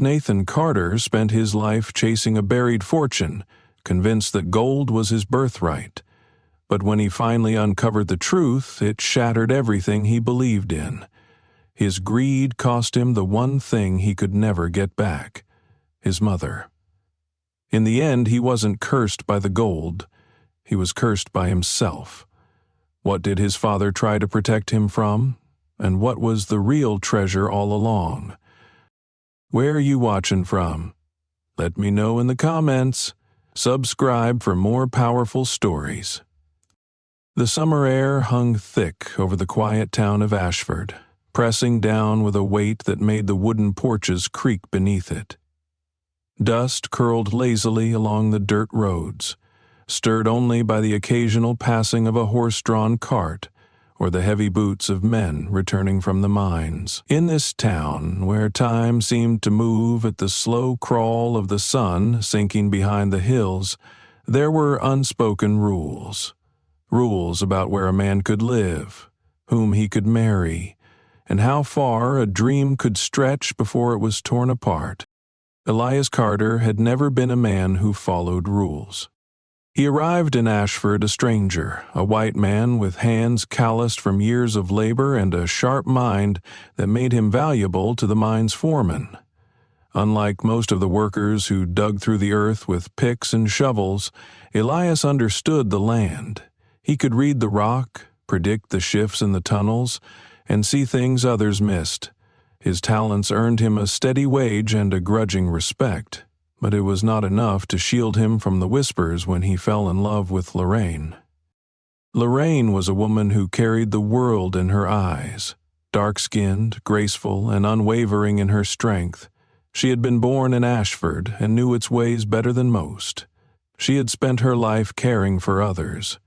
Nathan Carter spent his life chasing a buried fortune, convinced that gold was his birthright. But when he finally uncovered the truth, it shattered everything he believed in. His greed cost him the one thing he could never get back: his mother. In the end, he wasn't cursed by the gold. He was cursed by himself. What did his father try to protect him from? And what was the real treasure all along? Where are you watching from? Let me know in the comments. Subscribe for more powerful stories. The summer air hung thick over the quiet town of Ashford, pressing down with a weight that made the wooden porches creak beneath it. Dust curled lazily along the dirt roads, stirred only by the occasional passing of a horse-drawn cart or the heavy boots of men returning from the mines. In this town, where time seemed to move at the slow crawl of the sun sinking behind the hills, there were unspoken rules. Rules about where a man could live, whom he could marry, and how far a dream could stretch before it was torn apart. Elias Carter had never been a man who followed rules. He arrived in Ashford a stranger, a white man with hands calloused from years of labor and a sharp mind that made him valuable to the mine's foreman. Unlike most of the workers who dug through the earth with picks and shovels, Elias understood the land. He could read the rock, predict the shifts in the tunnels, and see things others missed. His talents earned him a steady wage and a grudging respect, but it was not enough to shield him from the whispers when he fell in love with Lorraine. Lorraine was a woman who carried the world in her eyes, dark-skinned, graceful, and unwavering in her strength. She had been born in Ashford and knew its ways better than most. She had spent her life caring for others,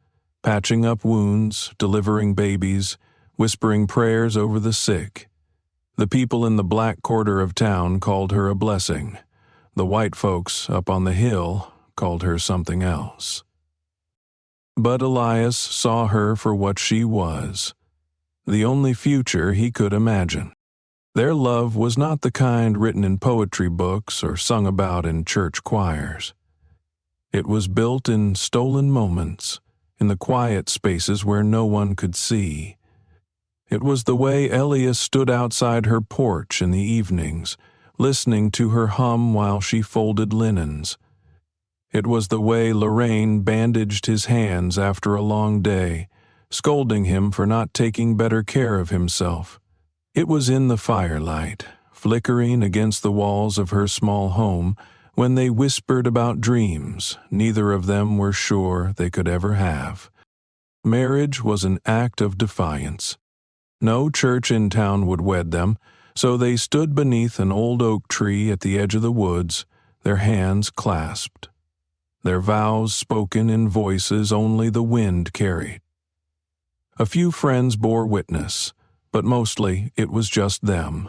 patching up wounds, delivering babies, whispering prayers over the sick. The people in the black quarter of town called her a blessing. The white folks up on the hill called her something else. But Elias saw her for what she was, the only future he could imagine. Their love was not the kind written in poetry books or sung about in church choirs. It was built in stolen moments, in the quiet spaces where no one could see. It was the way Elias stood outside her porch in the evenings, listening to her hum while she folded linens. It was the way Lorraine bandaged his hands after a long day, scolding him for not taking better care of himself. It was in the firelight, flickering against the walls of her small home, when they whispered about dreams neither of them were sure they could ever have. Marriage was an act of defiance. No church in town would wed them, so they stood beneath an old oak tree at the edge of the woods, their hands clasped, their vows spoken in voices only the wind carried. A few friends bore witness, but mostly it was just them.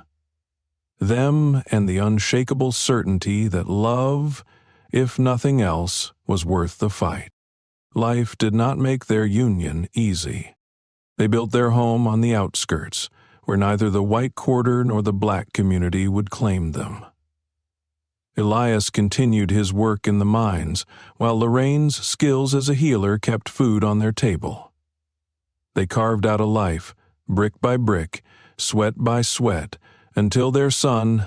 Them and the unshakable certainty that love, if nothing else, was worth the fight. Life did not make their union easy. They built their home on the outskirts, where neither the white quarter nor the black community would claim them. Elias continued his work in the mines, while Lorraine's skills as a healer kept food on their table. They carved out a life, brick by brick, sweat by sweat, until their son,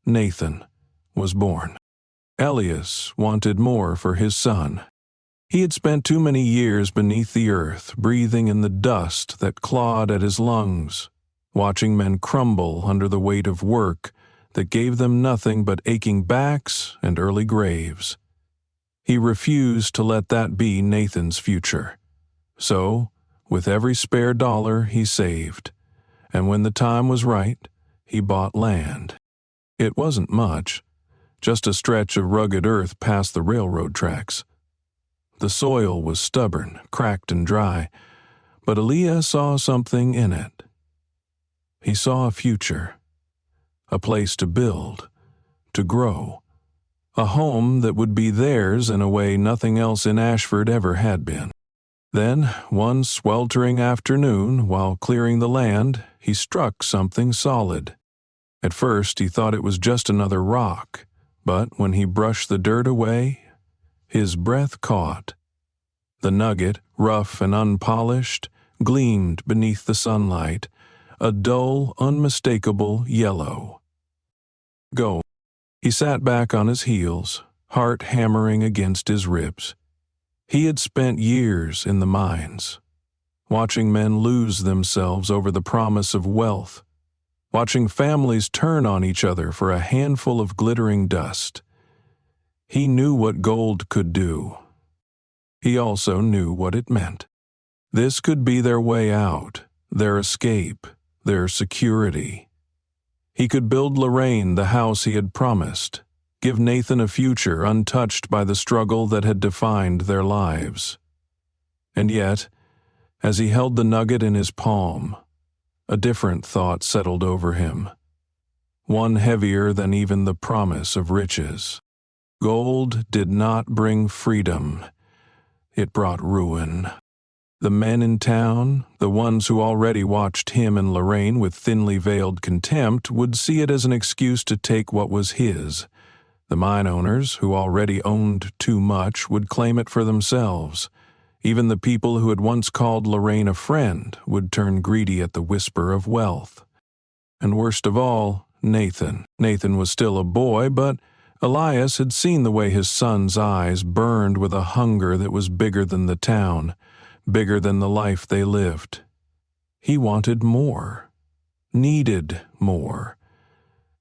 Nathan, was born. Elias wanted more for his son. He had spent too many years beneath the earth, breathing in the dust that clawed at his lungs, watching men crumble under the weight of work that gave them nothing but aching backs and early graves. He refused to let that be Nathan's future. So, with every spare dollar he saved, and when the time was right, he bought land. It wasn't much, just a stretch of rugged earth past the railroad tracks. The soil was stubborn, cracked and dry, but Elias saw something in it. He saw a future, a place to build, to grow, a home that would be theirs in a way nothing else in Ashford ever had been. Then, one sweltering afternoon, while clearing the land, he struck something solid. At first he thought it was just another rock, but when he brushed the dirt away, his breath caught. The nugget, rough and unpolished, gleamed beneath the sunlight, a dull, unmistakable yellow. Gold. He sat back on his heels, heart hammering against his ribs. He had spent years in the mines, watching men lose themselves over the promise of wealth, watching families turn on each other for a handful of glittering dust. He knew what gold could do. He also knew what it meant. This could be their way out, their escape, their security. He could build Lorraine the house he had promised, give Nathan a future untouched by the struggle that had defined their lives. And yet, as he held the nugget in his palm, a different thought settled over him, one heavier than even the promise of riches. Gold did not bring freedom. It brought ruin. The men in town, the ones who already watched him and Lorraine with thinly veiled contempt, would see it as an excuse to take what was his. The mine owners, who already owned too much, would claim it for themselves. Even the people who had once called Lorraine a friend would turn greedy at the whisper of wealth. And worst of all, Nathan. Nathan was still a boy, but Elias had seen the way his son's eyes burned with a hunger that was bigger than the town, bigger than the life they lived. He wanted more, needed more,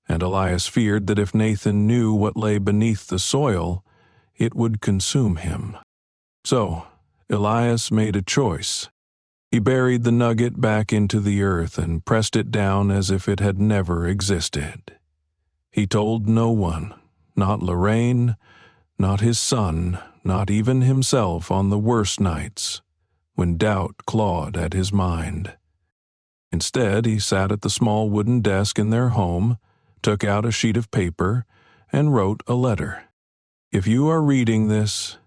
and Elias feared that if Nathan knew what lay beneath the soil, it would consume him. So, Elias made a choice. He buried the nugget back into the earth and pressed it down as if it had never existed. He told no one, not Lorraine, not his son, not even himself on the worst nights, when doubt clawed at his mind. Instead, he sat at the small wooden desk in their home, took out a sheet of paper, and wrote a letter. If you are reading this,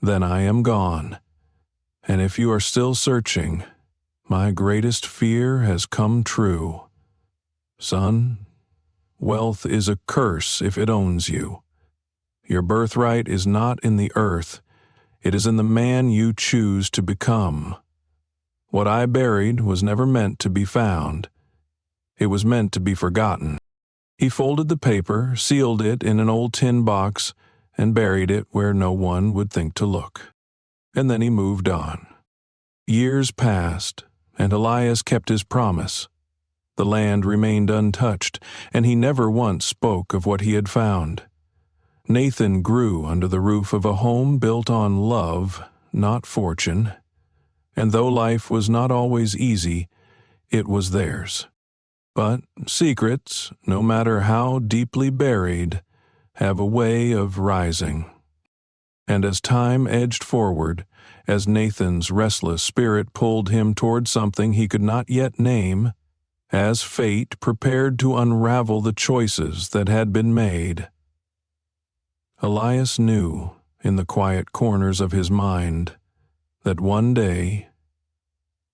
then I am gone. And if you are still searching, my greatest fear has come true. Son, wealth is a curse if it owns you. Your birthright is not in the earth, it is in the man you choose to become. What I buried was never meant to be found. It was meant to be forgotten. He folded the paper, sealed it in an old tin box, and buried it where no one would think to look. And then he moved on. Years passed, and Elias kept his promise. The land remained untouched, and he never once spoke of what he had found. Nathan grew under the roof of a home built on love, not fortune. And though life was not always easy, it was theirs. But secrets, no matter how deeply buried, have a way of rising. And as time edged forward, as Nathan's restless spirit pulled him toward something he could not yet name, as fate prepared to unravel the choices that had been made, Elias knew, in the quiet corners of his mind, that one day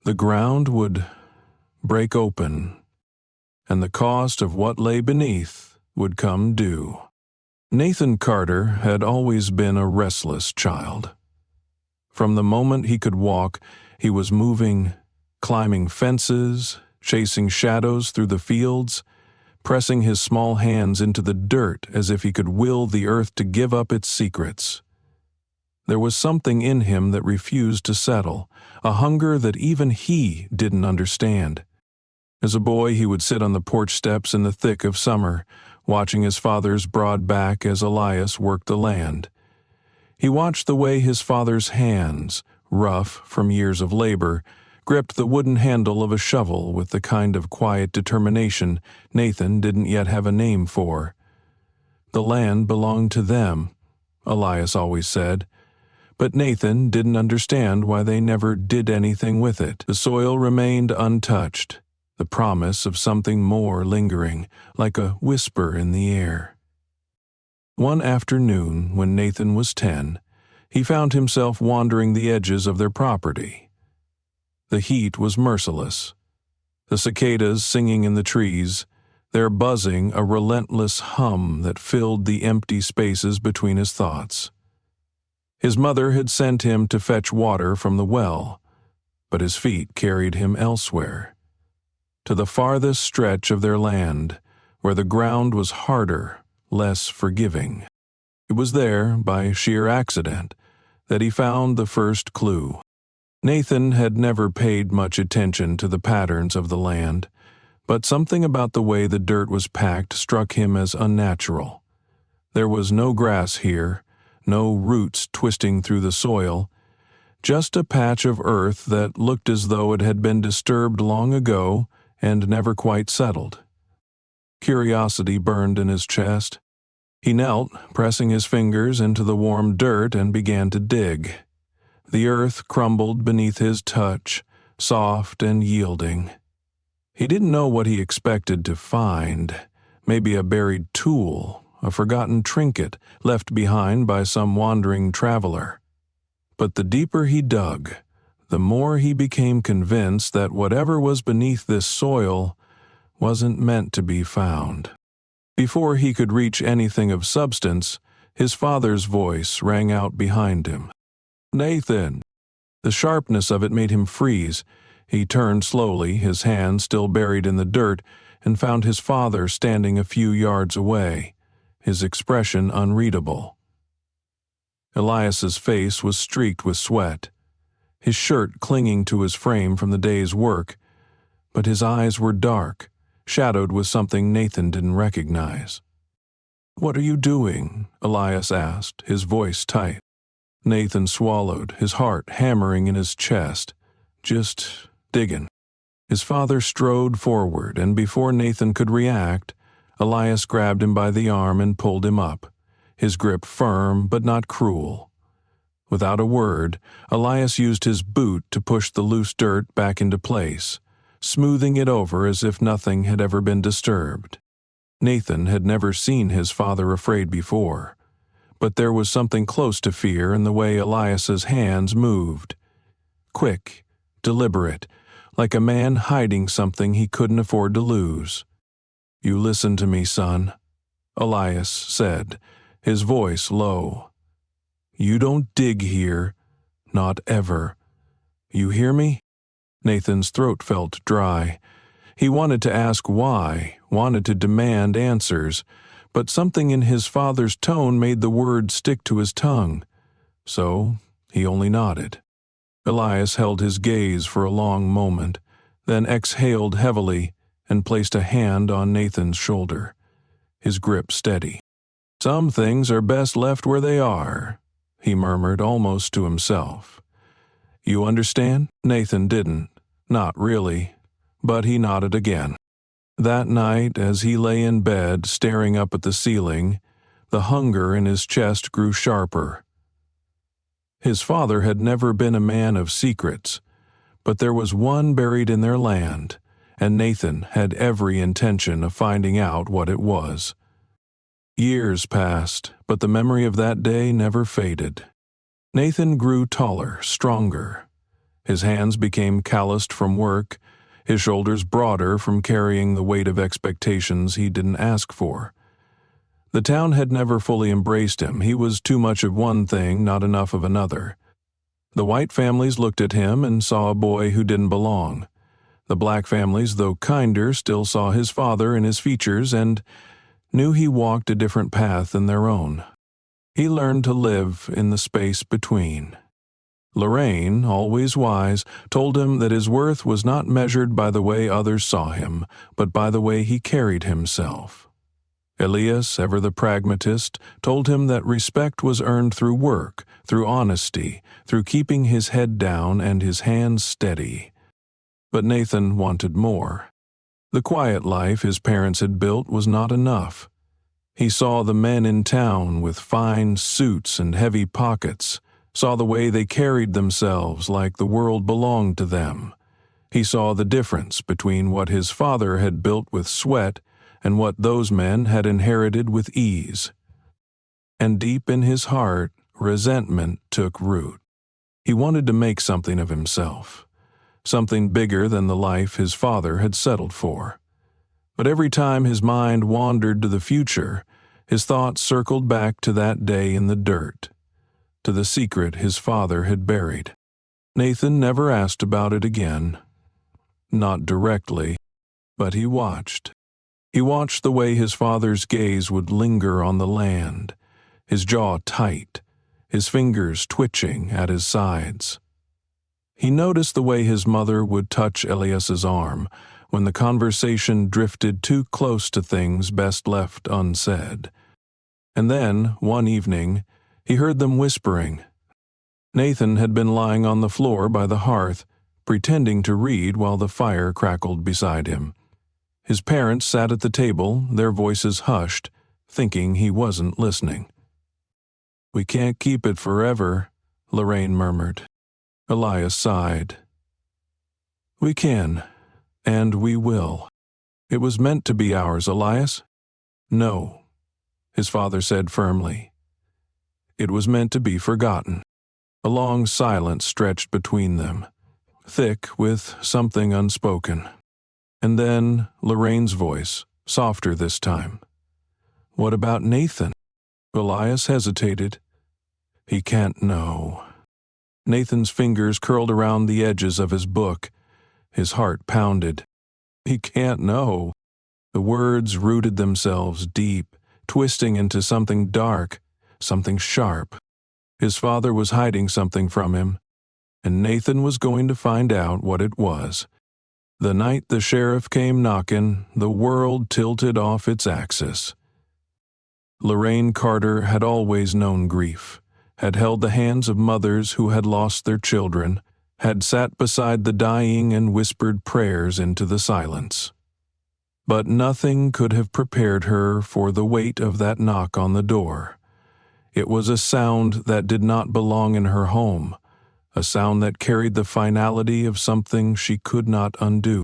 the ground would break open, and the cost of what lay beneath would come due. Nathan Carter had always been a restless child. From the moment he could walk, he was moving, climbing fences, chasing shadows through the fields, pressing his small hands into the dirt as if he could will the earth to give up its secrets. There was something in him that refused to settle, a hunger that even he didn't understand. As a boy, he would sit on the porch steps in the thick of summer, watching his father's broad back as Elias worked the land. He watched the way his father's hands, rough from years of labor, gripped the wooden handle of a shovel with the kind of quiet determination Nathan didn't yet have a name for. The land belonged to them, Elias always said, but Nathan didn't understand why they never did anything with it. The soil remained untouched, the promise of something more lingering, like a whisper in the air. One afternoon, when Nathan was 10, he found himself wandering the edges of their property. The heat was merciless. The cicadas singing in the trees, their buzzing a relentless hum that filled the empty spaces between his thoughts. His mother had sent him to fetch water from the well, but his feet carried him elsewhere, to the farthest stretch of their land, where the ground was harder, less forgiving. It was there, by sheer accident, that he found the first clue. Nathan had never paid much attention to the patterns of the land, but something about the way the dirt was packed struck him as unnatural. There was no grass here, no roots twisting through the soil, just a patch of earth that looked as though it had been disturbed long ago and never quite settled. Curiosity burned in his chest. He knelt, pressing his fingers into the warm dirt, and began to dig. The earth crumbled beneath his touch, soft and yielding. He didn't know what he expected to find, maybe a buried tool, a forgotten trinket left behind by some wandering traveler. But the deeper he dug, the more he became convinced that whatever was beneath this soil wasn't meant to be found. Before he could reach anything of substance, his father's voice rang out behind him. "Nathan!" The sharpness of it made him freeze. He turned slowly, his hand still buried in the dirt, and found his father standing a few yards away, his expression unreadable. Elias's face was streaked with sweat, his shirt clinging to his frame from the day's work, but his eyes were dark, shadowed with something Nathan didn't recognize. "What are you doing?" Elias asked, his voice tight. Nathan swallowed, his heart hammering in his chest. "Just digging." His father strode forward, and before Nathan could react, Elias grabbed him by the arm and pulled him up, his grip firm but not cruel. Without a word, Elias used his boot to push the loose dirt back into place, smoothing it over as if nothing had ever been disturbed. Nathan had never seen his father afraid before, but there was something close to fear in the way Elias's hands moved. Quick, deliberate, like a man hiding something he couldn't afford to lose. "You listen to me, son," Elias said, his voice low. "You don't dig here, not ever. You hear me?" Nathan's throat felt dry. He wanted to ask why, wanted to demand answers, but something in his father's tone made the words stick to his tongue. So he only nodded. Elias held his gaze for a long moment, then exhaled heavily and placed a hand on Nathan's shoulder, his grip steady. "Some things are best left where they are," he murmured almost to himself. "You understand?" Nathan didn't. Not really. But he nodded again. That night, as he lay in bed staring up at the ceiling, the hunger in his chest grew sharper. His father had never been a man of secrets, but there was one buried in their land, and Nathan had every intention of finding out what it was. Years passed, but the memory of that day never faded. Nathan grew taller, stronger. His hands became calloused from work, his shoulders broader from carrying the weight of expectations he didn't ask for. The town had never fully embraced him. He was too much of one thing, not enough of another. The white families looked at him and saw a boy who didn't belong. The black families, though kinder, still saw his father in his features and knew he walked a different path than their own. He learned to live in the space between. Lorraine, always wise, told him that his worth was not measured by the way others saw him, but by the way he carried himself. Elias, ever the pragmatist, told him that respect was earned through work, through honesty, through keeping his head down and his hands steady. But Nathan wanted more. The quiet life his parents had built was not enough. He saw the men in town with fine suits and heavy pockets, saw the way they carried themselves like the world belonged to them. He saw the difference between what his father had built with sweat and what those men had inherited with ease. And deep in his heart, resentment took root. He wanted to make something of himself, something bigger than the life his father had settled for. But every time his mind wandered to the future, his thoughts circled back to that day in the dirt, to the secret his father had buried. Nathan never asked about it again. Not directly, but he watched. He watched the way his father's gaze would linger on the land, his jaw tight, his fingers twitching at his sides. He noticed the way his mother would touch Elias's arm when the conversation drifted too close to things best left unsaid. And then, one evening, he heard them whispering. Nathan had been lying on the floor by the hearth, pretending to read while the fire crackled beside him. His parents sat at the table, their voices hushed, thinking he wasn't listening. "We can't keep it forever," Lorraine murmured. Elias sighed. "We can, and we will. It was meant to be ours, Elias." "No," his father said firmly. "It was meant to be forgotten." A long silence stretched between them, thick with something unspoken. And then Lorraine's voice, softer this time. "What about Nathan?" Elias hesitated. "He can't know." Nathan's fingers curled around the edges of his book. His heart pounded. "He can't know." The words rooted themselves deep, twisting into something dark, something sharp. His father was hiding something from him, and Nathan was going to find out what it was. The night the sheriff came knocking, the world tilted off its axis. Lorraine Carter had always known grief, had held the hands of mothers who had lost their children, had sat beside the dying and whispered prayers into the silence. But nothing could have prepared her for the weight of that knock on the door. It was a sound that did not belong in her home, a sound that carried the finality of something she could not undo.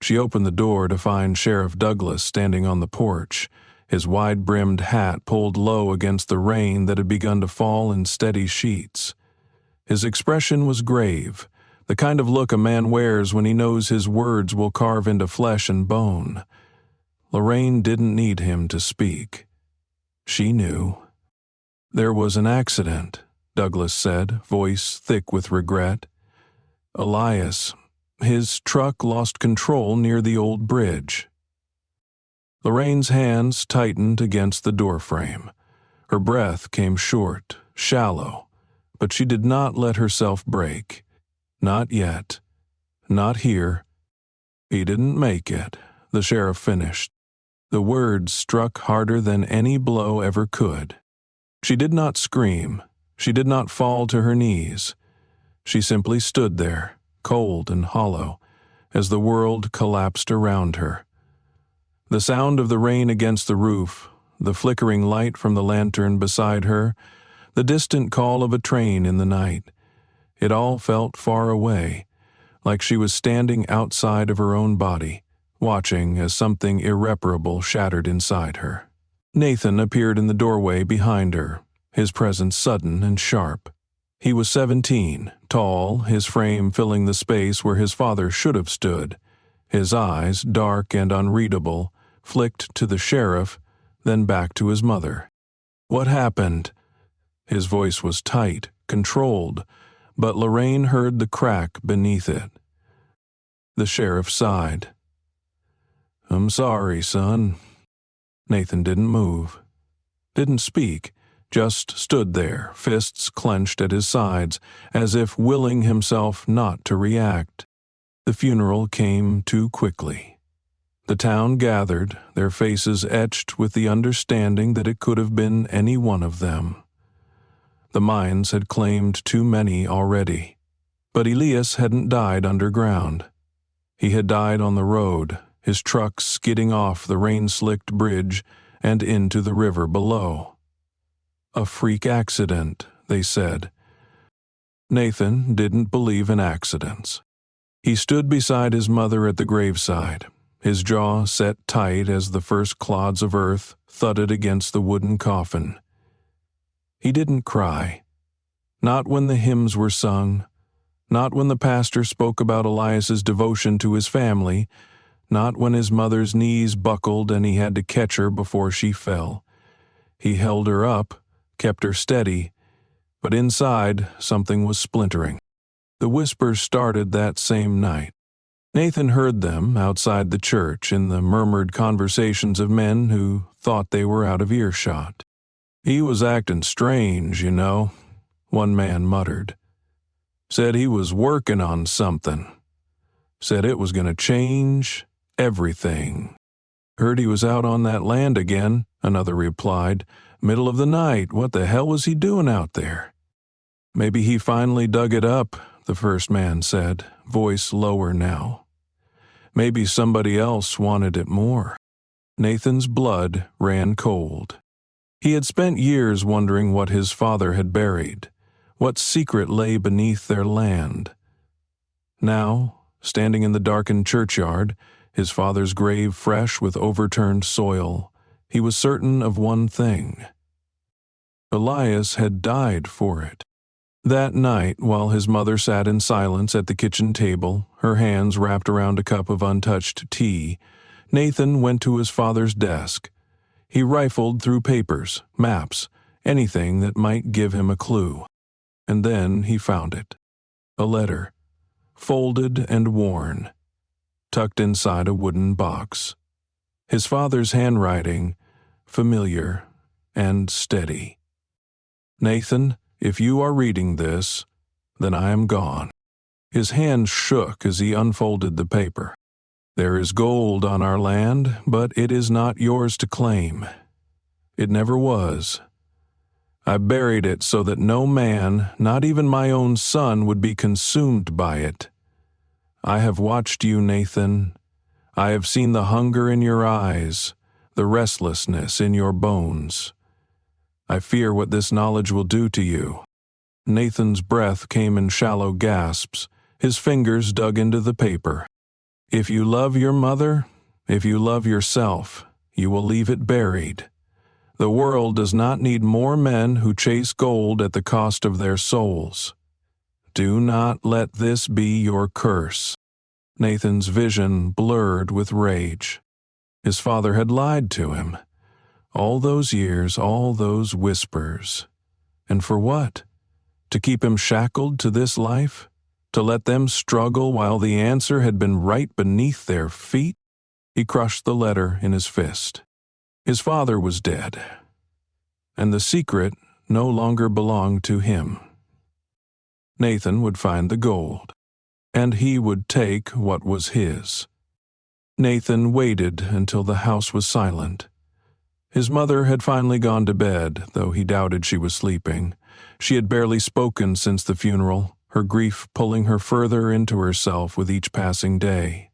She opened the door to find Sheriff Douglas standing on the porch, his wide-brimmed hat pulled low against the rain that had begun to fall in steady sheets. His expression was grave, the kind of look a man wears when he knows his words will carve into flesh and bone. Lorraine didn't need him to speak. She knew. "There was an accident," Douglas said, voice thick with regret. "Elias, his truck lost control near the old bridge." Lorraine's hands tightened against the doorframe. Her breath came short, shallow, but she did not let herself break. Not yet. Not here. "He didn't make it," the sheriff finished. The words struck harder than any blow ever could. She did not scream. She did not fall to her knees. She simply stood there, cold and hollow, as the world collapsed around her. The sound of the rain against the roof, the flickering light from the lantern beside her, the distant call of a train in the night, it all felt far away, like she was standing outside of her own body, watching as something irreparable shattered inside her. Nathan appeared in the doorway behind her, his presence sudden and sharp. He was 17, tall, his frame filling the space where his father should have stood. His eyes, dark and unreadable, flicked to the sheriff, then back to his mother. "What happened?" His voice was tight, controlled, but Lorraine heard the crack beneath it. The sheriff sighed. "I'm sorry, son." Nathan didn't move, didn't speak, just stood there, fists clenched at his sides, as if willing himself not to react. The funeral came too quickly. The town gathered, their faces etched with the understanding that it could have been any one of them. The mines had claimed too many already. But Elias hadn't died underground. He had died on the road, his truck skidding off the rain-slicked bridge and into the river below. A freak accident, they said. Nathan didn't believe in accidents. He stood beside his mother at the graveside, his jaw set tight as the first clods of earth thudded against the wooden coffin. He didn't cry. Not when the hymns were sung, not when the pastor spoke about Elias's devotion to his family, not when his mother's knees buckled and he had to catch her before she fell. He held her up, kept her steady, but inside something was splintering. The whispers started that same night. Nathan heard them outside the church in the murmured conversations of men who thought they were out of earshot. "He was acting strange, you know," one man muttered. "Said he was working on something. Said it was going to change everything." "Heard he was out on that land again," another replied. "Middle of the night, what the hell was he doing out there?" "Maybe he finally dug it up," the first man said, voice lower now. "Maybe somebody else wanted it more." Nathan's blood ran cold. He had spent years wondering what his father had buried, what secret lay beneath their land. Now, standing in the darkened churchyard, his father's grave fresh with overturned soil, he was certain of one thing. Elias had died for it. That night, while his mother sat in silence at the kitchen table, her hands wrapped around a cup of untouched tea, Nathan went to his father's desk. He rifled through papers, maps, anything that might give him a clue. And then he found it. A letter, folded and worn, tucked inside a wooden box. His father's handwriting, familiar and steady. "Nathan, if you are reading this, then I am gone." His hand shook as he unfolded the paper. "There is gold on our land, but it is not yours to claim. It never was. I buried it so that no man, not even my own son, would be consumed by it. I have watched you, Nathan. I have seen the hunger in your eyes, the restlessness in your bones. I fear what this knowledge will do to you." Nathan's breath came in shallow gasps. His fingers dug into the paper. "If you love your mother, if you love yourself, you will leave it buried. The world does not need more men who chase gold at the cost of their souls. Do not let this be your curse." Nathan's vision blurred with rage. His father had lied to him. All those years, all those whispers. And for what? To keep him shackled to this life? To let them struggle while the answer had been right beneath their feet? He crushed the letter in his fist. His father was dead, and the secret no longer belonged to him. Nathan would find the gold, and he would take what was his. Nathan waited until the house was silent. His mother had finally gone to bed, though he doubted she was sleeping. She had barely spoken since the funeral, her grief pulling her further into herself with each passing day.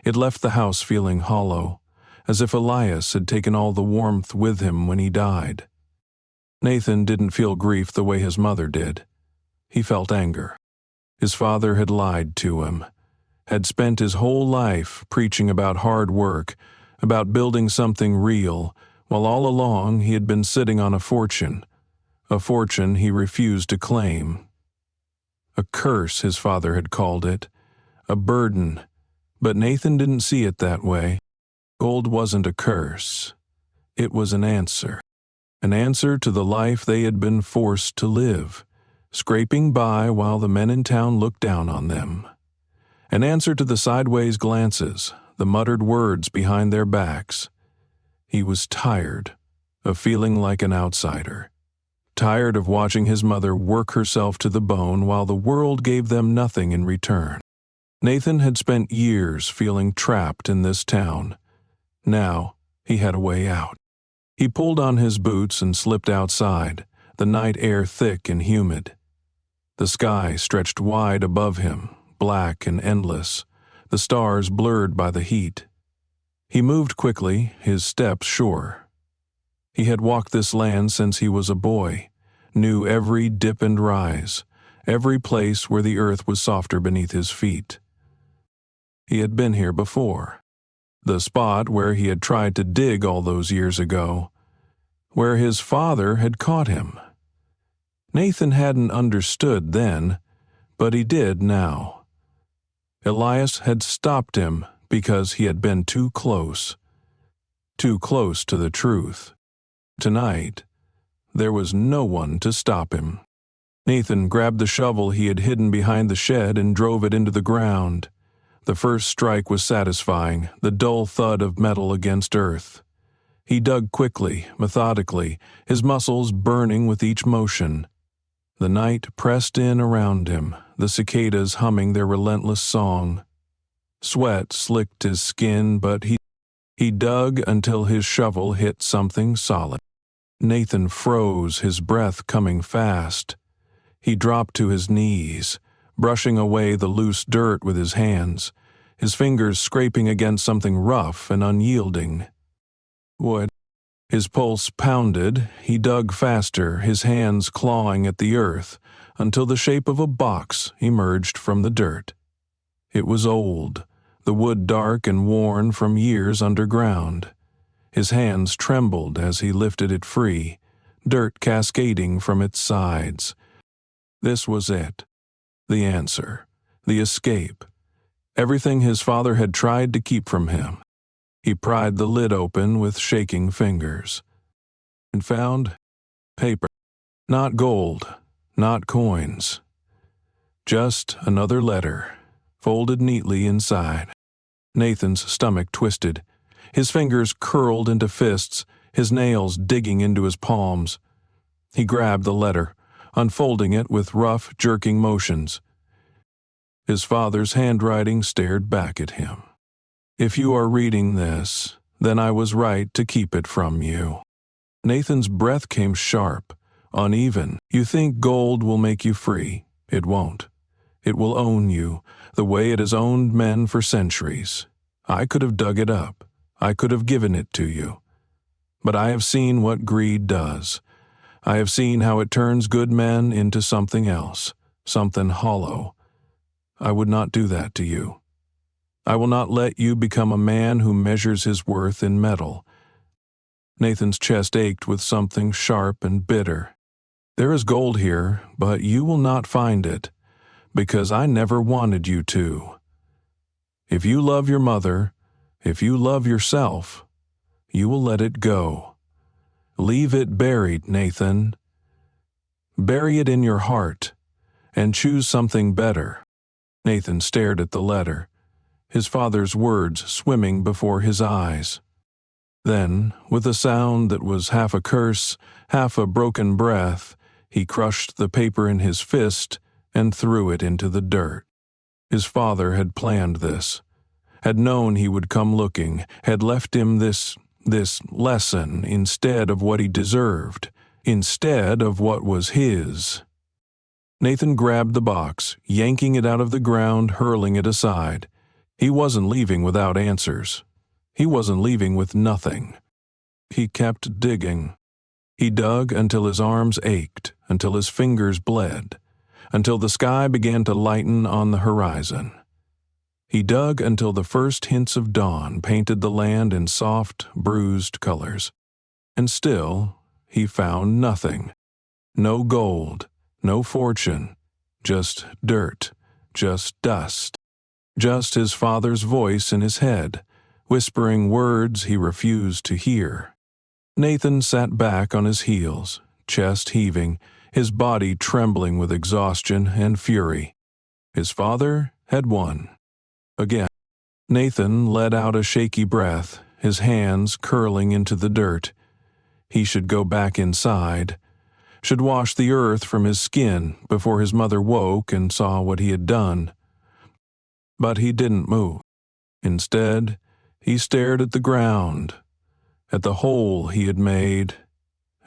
It left the house feeling hollow, as if Elias had taken all the warmth with him when he died. Nathan didn't feel grief the way his mother did. He felt anger. His father had lied to him, had spent his whole life preaching about hard work, about building something real, while all along he had been sitting on a fortune he refused to claim. A curse, his father had called it, a burden, but Nathan didn't see it that way. Gold wasn't a curse. It was an answer to the life they had been forced to live, scraping by while the men in town looked down on them. An answer to the sideways glances, the muttered words behind their backs. He was tired of feeling like an outsider, tired of watching his mother work herself to the bone while the world gave them nothing in return. Nathan had spent years feeling trapped in this town. Now he had a way out. He pulled on his boots and slipped outside, the night air thick and humid. The sky stretched wide above him, black and endless, the stars blurred by the heat. He moved quickly, his steps sure. He had walked this land since he was a boy, knew every dip and rise, every place where the earth was softer beneath his feet. He had been here before. The spot where he had tried to dig all those years ago, where his father had caught him. Nathan hadn't understood then, but he did now. Elias had stopped him because he had been too close to the truth. Tonight, there was no one to stop him. Nathan grabbed the shovel he had hidden behind the shed and drove it into the ground. The first strike was satisfying, the dull thud of metal against earth. He dug quickly, methodically, his muscles burning with each motion. The night pressed in around him, the cicadas humming their relentless song. Sweat slicked his skin, but he dug until his shovel hit something solid. Nathan froze, his breath coming fast. He dropped to his knees, brushing away the loose dirt with his hands, his fingers scraping against something rough and unyielding. Wood. His pulse pounded, he dug faster, his hands clawing at the earth, until the shape of a box emerged from the dirt. It was old, the wood dark and worn from years underground. His hands trembled as he lifted it free, dirt cascading from its sides. This was it. The answer. The escape. Everything his father had tried to keep from him. He pried the lid open with shaking fingers and found paper. Not gold, not coins. Just another letter, folded neatly inside. Nathan's stomach twisted. His fingers curled into fists, his nails digging into his palms. He grabbed the letter, unfolding it with rough, jerking motions. His father's handwriting stared back at him. If you are reading this, then I was right to keep it from you. Nathan's breath came sharp, uneven. You think gold will make you free. It won't. It will own you, the way it has owned men for centuries. I could have dug it up. I could have given it to you. But I have seen what greed does. I have seen how it turns good men into something else, something hollow. I would not do that to you. I will not let you become a man who measures his worth in metal. Nathan's chest ached with something sharp and bitter. There is gold here, but you will not find it, because I never wanted you to. If you love your mother, if you love yourself, you will let it go. Leave it buried, Nathan. Bury it in your heart, and choose something better. Nathan stared at the letter, his father's words swimming before his eyes. Then, with a sound that was half a curse, half a broken breath, he crushed the paper in his fist and threw it into the dirt. His father had planned this, had known he would come looking, had left him this lesson instead of what he deserved, instead of what was his. Nathan grabbed the box, yanking it out of the ground, hurling it aside. He wasn't leaving without answers. He wasn't leaving with nothing. He kept digging. He dug until his arms ached, until his fingers bled, until the sky began to lighten on the horizon. He dug until the first hints of dawn painted the land in soft, bruised colors. And still, he found nothing. No gold, no fortune, just dirt, just dust. Just his father's voice in his head, whispering words he refused to hear. Nathan sat back on his heels, chest heaving, his body trembling with exhaustion and fury. His father had won. Again. Nathan let out a shaky breath, his hands curling into the dirt. He should go back inside, should wash the earth from his skin before his mother woke and saw what he had done. But he didn't move. Instead, he stared at the ground, at the hole he had made,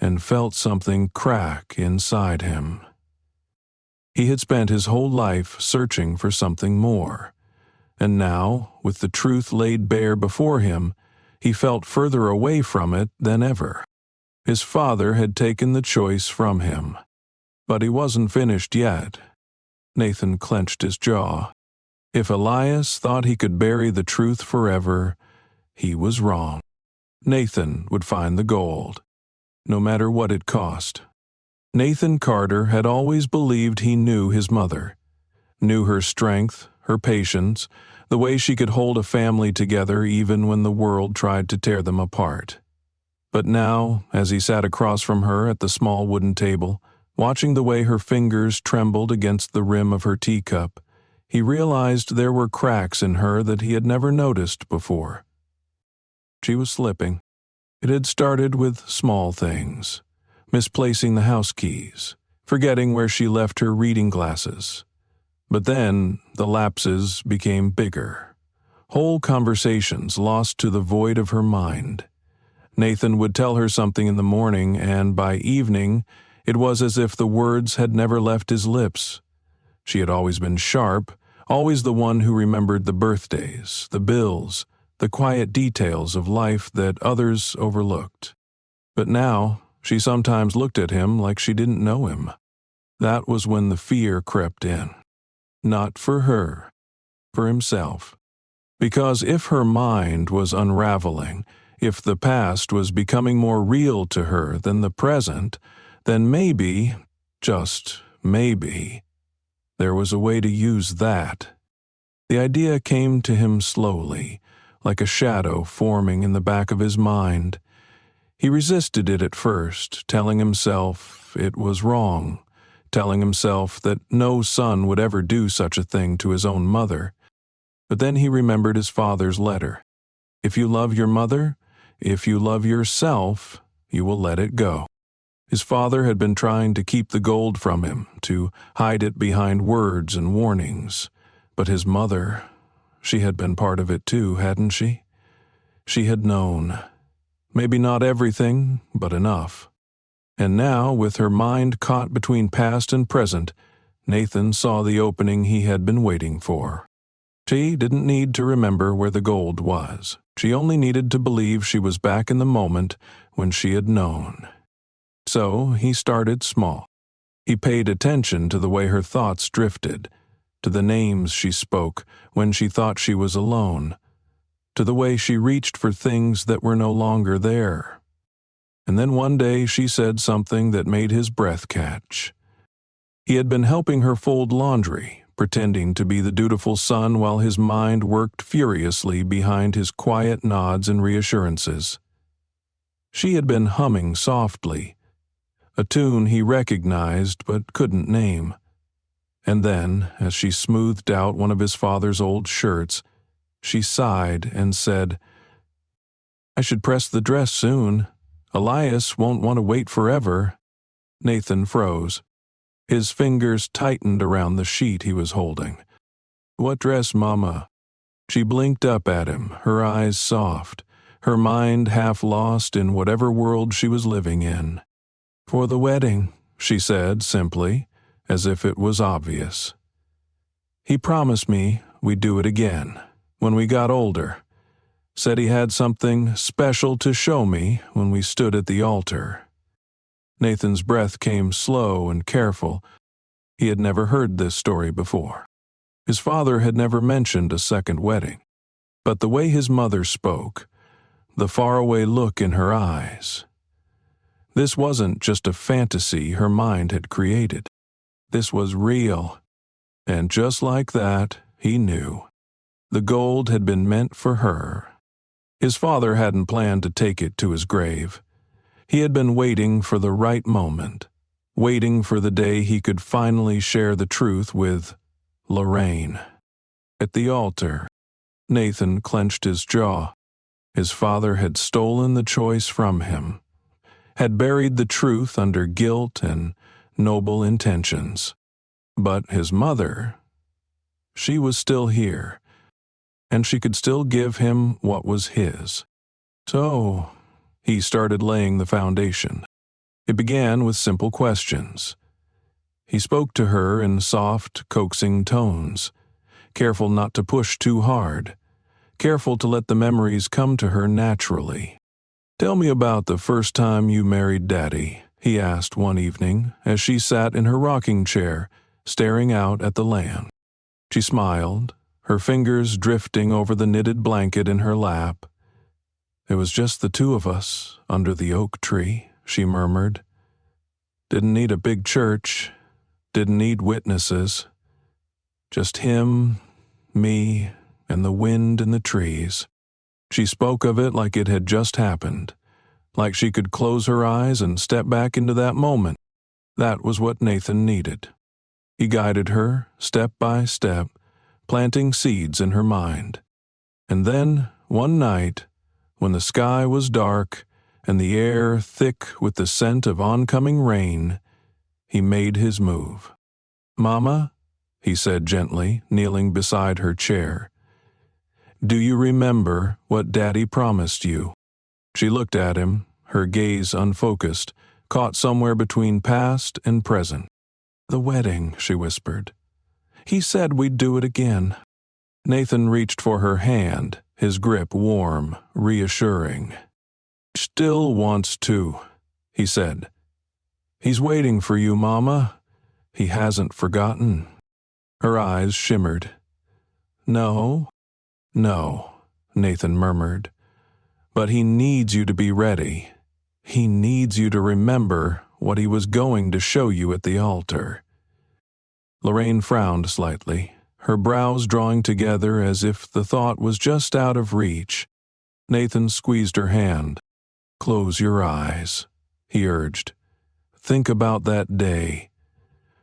and felt something crack inside him. He had spent his whole life searching for something more, and now, with the truth laid bare before him, he felt further away from it than ever. His father had taken the choice from him. But he wasn't finished yet. Nathan clenched his jaw. If Elias thought he could bury the truth forever, he was wrong. Nathan would find the gold, no matter what it cost. Nathan Carter had always believed he knew his mother, knew her strength, her patience, the way she could hold a family together even when the world tried to tear them apart. But now, as he sat across from her at the small wooden table, watching the way her fingers trembled against the rim of her teacup, he realized there were cracks in her that he had never noticed before. She was slipping. It had started with small things, misplacing the house keys, forgetting where she left her reading glasses. But then the lapses became bigger. Whole conversations lost to the void of her mind. Nathan would tell her something in the morning, and by evening, it was as if the words had never left his lips. She had always been sharp, always the one who remembered the birthdays, the bills, the quiet details of life that others overlooked. But now, she sometimes looked at him like she didn't know him. That was when the fear crept in. Not for her, for himself. Because if her mind was unraveling, if the past was becoming more real to her than the present, then maybe, just maybe, there was a way to use that. The idea came to him slowly, like a shadow forming in the back of his mind. He resisted it at first, telling himself it was wrong, telling himself that no son would ever do such a thing to his own mother. But then he remembered his father's letter. If you love your mother, if you love yourself, you will let it go. His father had been trying to keep the gold from him, to hide it behind words and warnings. But his mother, she had been part of it too, hadn't she? She had known. Maybe not everything, but enough. And now, with her mind caught between past and present, Nathan saw the opening he had been waiting for. She didn't need to remember where the gold was. She only needed to believe she was back in the moment when she had known. So he started small. He paid attention to the way her thoughts drifted, to the names she spoke when she thought she was alone, to the way she reached for things that were no longer there. And then one day she said something that made his breath catch. He had been helping her fold laundry, pretending to be the dutiful son while his mind worked furiously behind his quiet nods and reassurances. She had been humming softly, a tune he recognized but couldn't name. And then, as she smoothed out one of his father's old shirts, she sighed and said, "I should press the dress soon. Elias won't want to wait forever." Nathan froze. His fingers tightened around the sheet he was holding. "What dress, Mama?" She blinked up at him, her eyes soft, her mind half lost in whatever world she was living in. "For the wedding," she said simply, as if it was obvious. "He promised me we'd do it again, when we got older. Said he had something special to show me when we stood at the altar." Nathan's breath came slow and careful. He had never heard this story before. His father had never mentioned a second wedding. But the way his mother spoke, the faraway look in her eyes, this wasn't just a fantasy her mind had created. This was real. And just like that, he knew. The gold had been meant for her. His father hadn't planned to take it to his grave. He had been waiting for the right moment, waiting for the day he could finally share the truth with Lorraine. At the altar, Nathan clenched his jaw. His father had stolen the choice from him, had buried the truth under guilt and noble intentions. But his mother, she was still here, and she could still give him what was his. So he started laying the foundation. It began with simple questions. He spoke to her in soft, coaxing tones, careful not to push too hard, careful to let the memories come to her naturally. "Tell me about the first time you married Daddy," he asked one evening as she sat in her rocking chair, staring out at the land. She smiled, her fingers drifting over the knitted blanket in her lap. "It was just the two of us, under the oak tree," she murmured. "Didn't need a big church, didn't need witnesses. Just him, me, and the wind in the trees. She spoke of it like it had just happened, like she could close her eyes and step back into that moment. That was what Nathan needed. He guided her, step by step, planting seeds in her mind. And then, one night, when the sky was dark and the air thick with the scent of oncoming rain, he made his move. "Mama," he said gently, kneeling beside her chair, "do you remember what Daddy promised you?" She looked at him, her gaze unfocused, caught somewhere between past and present. "The wedding," she whispered. "He said we'd do it again." Nathan reached for her hand, his grip warm, reassuring. "Still wants to," he said. "He's waiting for you, Mama. He hasn't forgotten." Her eyes shimmered. No, Nathan murmured. "But he needs you to be ready. He needs you to remember what he was going to show you at the altar." Lorraine frowned slightly, her brows drawing together as if the thought was just out of reach. Nathan squeezed her hand. "Close your eyes," he urged. "Think about that day.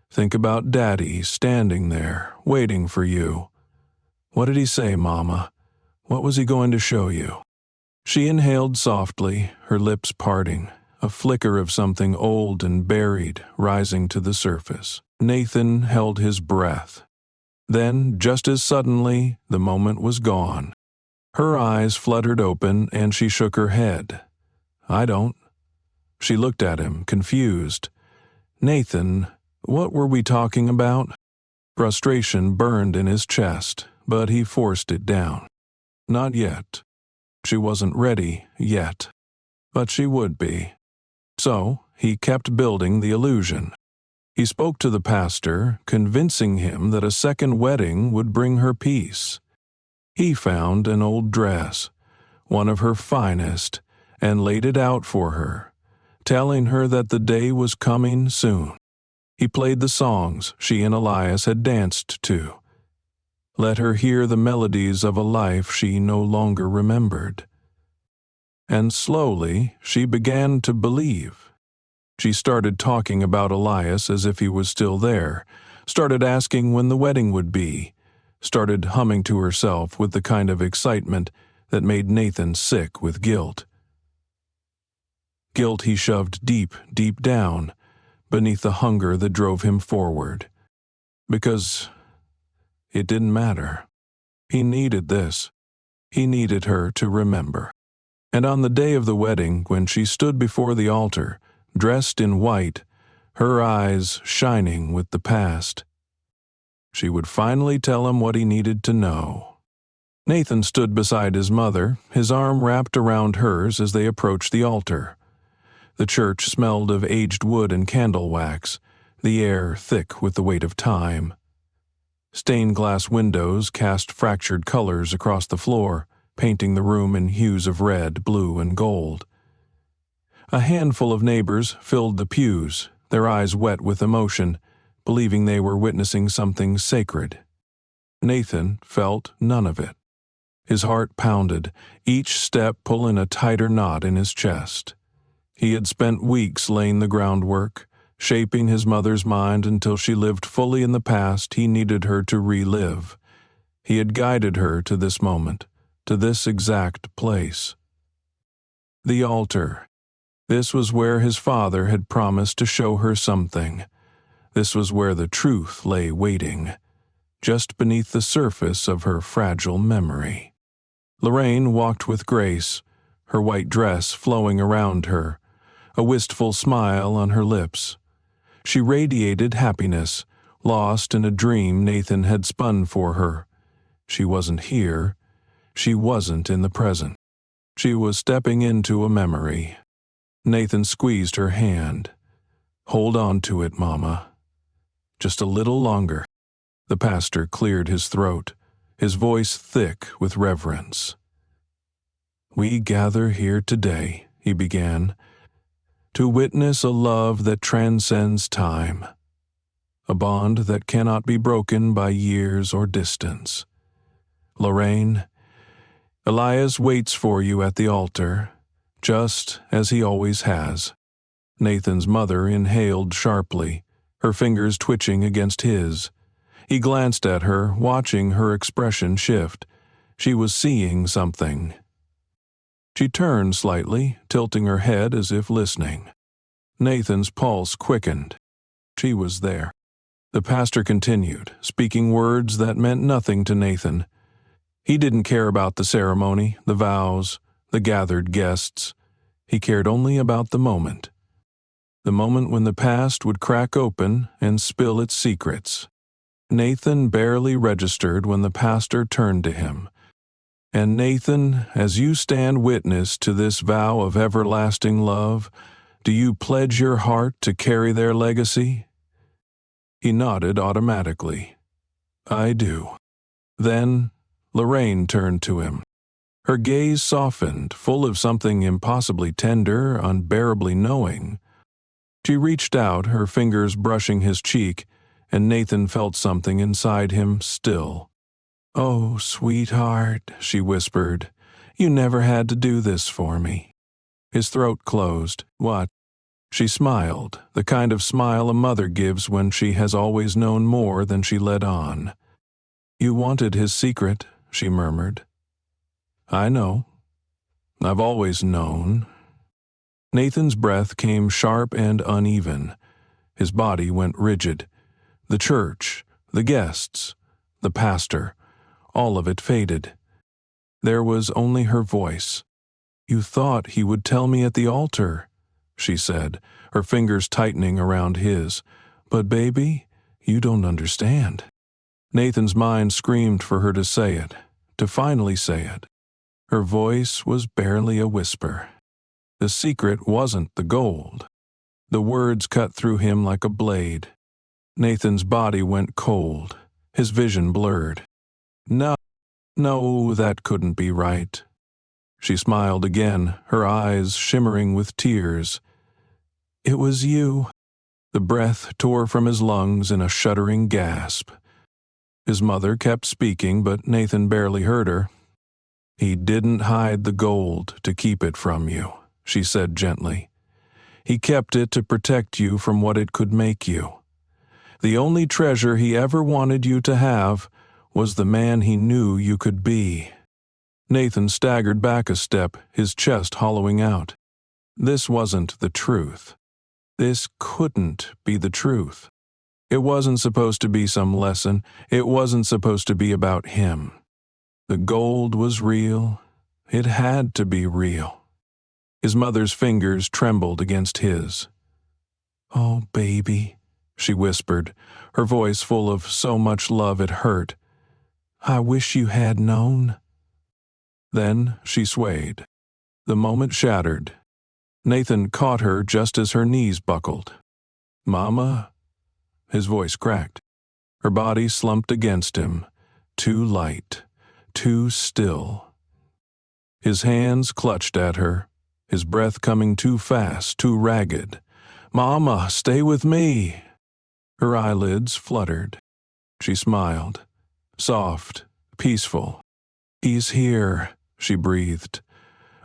Think about Daddy standing there, waiting for you. What did he say, Mama? What was he going to show you?" She inhaled softly, her lips parting, a flicker of something old and buried rising to the surface. Nathan held his breath. Then, just as suddenly, the moment was gone. Her eyes fluttered open and she shook her head. "I don't." She looked at him, confused. "Nathan, what were we talking about?" Frustration burned in his chest, but he forced it down. Not yet. She wasn't ready yet, but she would be. So he kept building the illusion. He spoke to the pastor, convincing him that a second wedding would bring her peace. He found an old dress, one of her finest, and laid it out for her, telling her that the day was coming soon. He played the songs she and Elias had danced to. Let her hear the melodies of a life she no longer remembered. And slowly she began to believe. She started talking about Elias as if he was still there, started asking when the wedding would be, started humming to herself with the kind of excitement that made Nathan sick with guilt. Guilt he shoved deep, deep down, beneath the hunger that drove him forward. Because it didn't matter. He needed this. He needed her to remember. And on the day of the wedding, when she stood before the altar, dressed in white, her eyes shining with the past, she would finally tell him what he needed to know. Nathan stood beside his mother, his arm wrapped around hers as they approached the altar. The church smelled of aged wood and candle wax, the air thick with the weight of time. Stained glass windows cast fractured colors across the floor, painting the room in hues of red, blue, and gold. A handful of neighbors filled the pews, their eyes wet with emotion, believing they were witnessing something sacred. Nathan felt none of it. His heart pounded, each step pulling a tighter knot in his chest. He had spent weeks laying the groundwork, shaping his mother's mind until she lived fully in the past he needed her to relive. He had guided her to this moment, to this exact place. The altar. This was where his father had promised to show her something. This was where the truth lay waiting, just beneath the surface of her fragile memory. Lorraine walked with grace, her white dress flowing around her, a wistful smile on her lips. She radiated happiness, lost in a dream Nathan had spun for her. She wasn't here. She wasn't in the present. She was stepping into a memory. Nathan squeezed her hand. "Hold on to it, Mama. Just a little longer." The pastor cleared his throat, his voice thick with reverence. "We gather here today," he began, "to witness a love that transcends time, a bond that cannot be broken by years or distance. Lorraine, Elias waits for you at the altar, just as he always has." Nathan's mother inhaled sharply, her fingers twitching against his. He glanced at her, watching her expression shift. She was seeing something. She turned slightly, tilting her head as if listening. Nathan's pulse quickened. She was there. The pastor continued, speaking words that meant nothing to Nathan. He didn't care about the ceremony, the vows, the gathered guests. He cared only about the moment. The moment when the past would crack open and spill its secrets. Nathan barely registered when the pastor turned to him. "And Nathan, as you stand witness to this vow of everlasting love, do you pledge your heart to carry their legacy?" He nodded automatically. "I do." Then Lorraine turned to him. Her gaze softened, full of something impossibly tender, unbearably knowing. She reached out, her fingers brushing his cheek, and Nathan felt something inside him still. "Oh, sweetheart," she whispered, "you never had to do this for me." His throat closed. "What?" She smiled, the kind of smile a mother gives when she has always known more than she let on. "You wanted his secret," she murmured. "I know. I've always known." Nathan's breath came sharp and uneven. His body went rigid. The church, the guests, the pastor, all of it faded. There was only her voice. "You thought he would tell me at the altar," she said, her fingers tightening around his. "But baby, you don't understand." Nathan's mind screamed for her to say it, to finally say it. Her voice was barely a whisper. The secret wasn't the gold. The words cut through him like a blade. Nathan's body went cold, his vision blurred. No, that couldn't be right. She smiled again, her eyes shimmering with tears. "It was you." The breath tore from his lungs in a shuddering gasp. His mother kept speaking, but Nathan barely heard her. "He didn't hide the gold to keep it from you," she said gently. "He kept it to protect you from what it could make you. The only treasure he ever wanted you to have was the man he knew you could be." Nathan staggered back a step, his chest hollowing out. This wasn't the truth. This couldn't be the truth. It wasn't supposed to be some lesson. It wasn't supposed to be about him. The gold was real. It had to be real. His mother's fingers trembled against his. "Oh, baby," she whispered, her voice full of so much love it hurt. "I wish you had known." Then she swayed. The moment shattered. Nathan caught her just as her knees buckled. "Mama?" His voice cracked. Her body slumped against him, too light, too still. His hands clutched at her, his breath coming too fast, too ragged. "Mama, stay with me." Her eyelids fluttered. She smiled, soft, peaceful. "He's here," she breathed.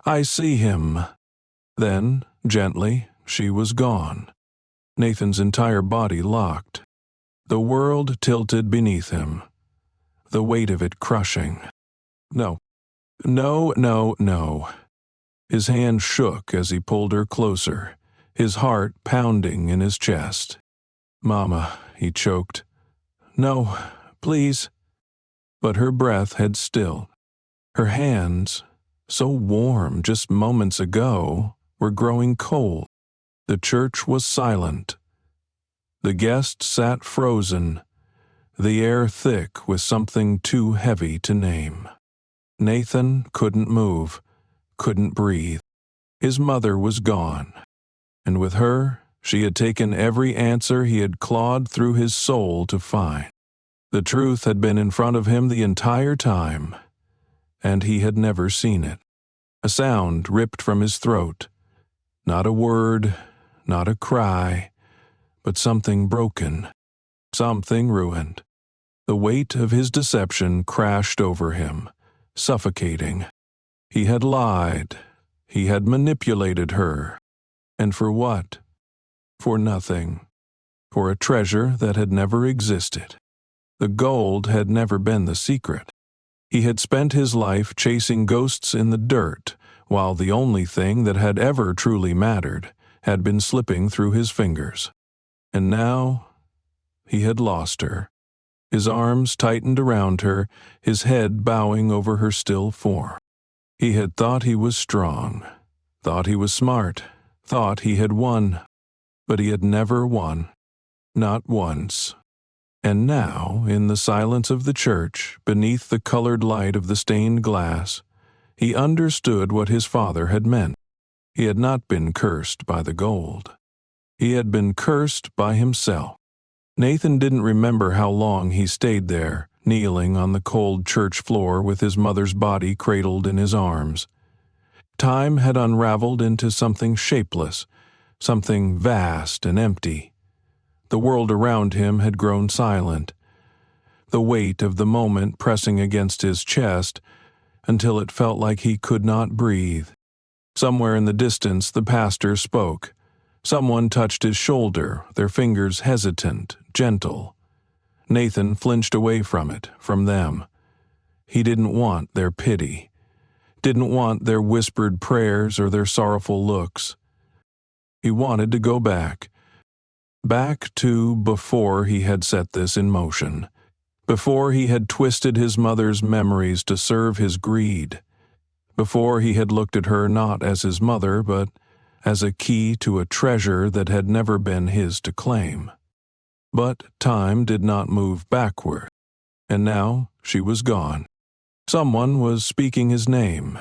"I see him." Then, gently, she was gone. Nathan's entire body locked. The world tilted beneath him, the weight of it crushing. No. His hand shook as he pulled her closer, his heart pounding in his chest. "Mama," he choked. "No, please." But her breath had stilled. Her hands, so warm just moments ago, were growing cold. The church was silent. The guests sat frozen, the air thick with something too heavy to name. Nathan couldn't move, couldn't breathe. His mother was gone, and with her, she had taken every answer he had clawed through his soul to find. The truth had been in front of him the entire time, and he had never seen it. A sound ripped from his throat. Not a word, not a cry, but something broken, something ruined. The weight of his deception crashed over him, suffocating. He had lied. He had manipulated her. And for what? For nothing. For a treasure that had never existed. The gold had never been the secret. He had spent his life chasing ghosts in the dirt, while the only thing that had ever truly mattered had been slipping through his fingers. And now he had lost her. His arms tightened around her, his head bowing over her still form. He had thought he was strong, thought he was smart, thought he had won, but he had never won, not once. And now, in the silence of the church, beneath the colored light of the stained glass, he understood what his father had meant. He had not been cursed by the gold. He had been cursed by himself. Nathan didn't remember how long he stayed there, kneeling on the cold church floor with his mother's body cradled in his arms. Time had unraveled into something shapeless, something vast and empty. The world around him had grown silent, the weight of the moment pressing against his chest until it felt like he could not breathe. Somewhere in the distance the pastor spoke. Someone touched his shoulder, their fingers hesitant, gentle. Nathan flinched away from it, from them. He didn't want their pity, didn't want their whispered prayers or their sorrowful looks. He wanted to go back to before he had set this in motion, before he had twisted his mother's memories to serve his greed, before he had looked at her not as his mother, but as a key to a treasure that had never been his to claim. But time did not move backward, and now she was gone. Someone was speaking his name.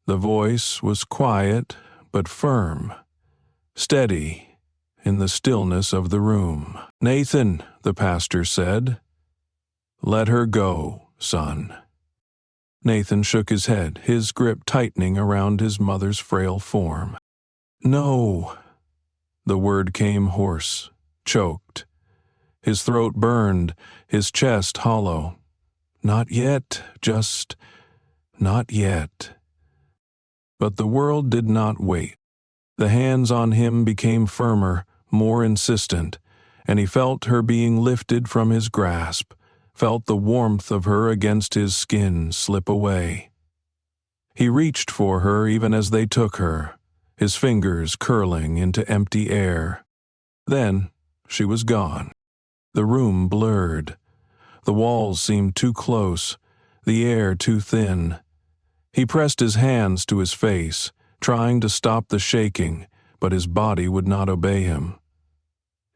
The voice was quiet but firm, steady in the stillness of the room. "Nathan," the pastor said, "let her go, son." Nathan shook his head, his grip tightening around his mother's frail form. "No." The word came hoarse, choked. His throat burned, his chest hollow. Not yet, just not yet. But the world did not wait. The hands on him became firmer, more insistent, and he felt her being lifted from his grasp, felt the warmth of her against his skin slip away. He reached for her even as they took her, his fingers curling into empty air. Then she was gone. The room blurred. The walls seemed too close, the air too thin. He pressed his hands to his face, trying to stop the shaking, but his body would not obey him.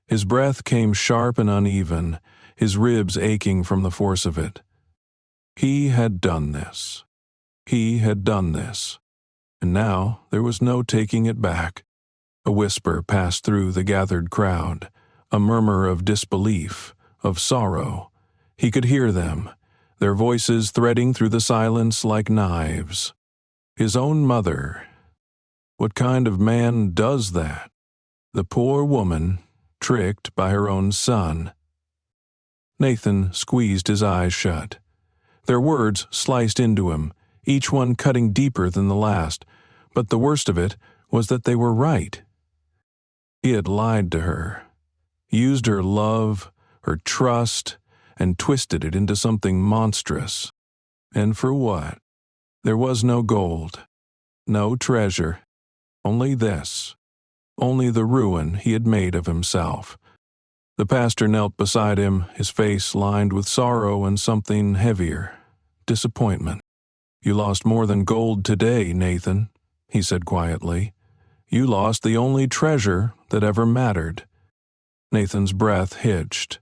His breath came sharp and uneven, his ribs aching from the force of it. He had done this. He had done this. And now there was no taking it back. A whisper passed through the gathered crowd, a murmur of disbelief, of sorrow. He could hear them, their voices threading through the silence like knives. His own mother. What kind of man does that? The poor woman, tricked by her own son. Nathan squeezed his eyes shut. Their words sliced into him, each one cutting deeper than the last, but the worst of it was that they were right. He had lied to her, used her love, her trust, and twisted it into something monstrous. And for what? There was no gold, no treasure, only this, only the ruin he had made of himself. The pastor knelt beside him, his face lined with sorrow and something heavier, disappointment. "You lost more than gold today, Nathan," he said quietly. "You lost the only treasure that ever mattered." Nathan's breath hitched.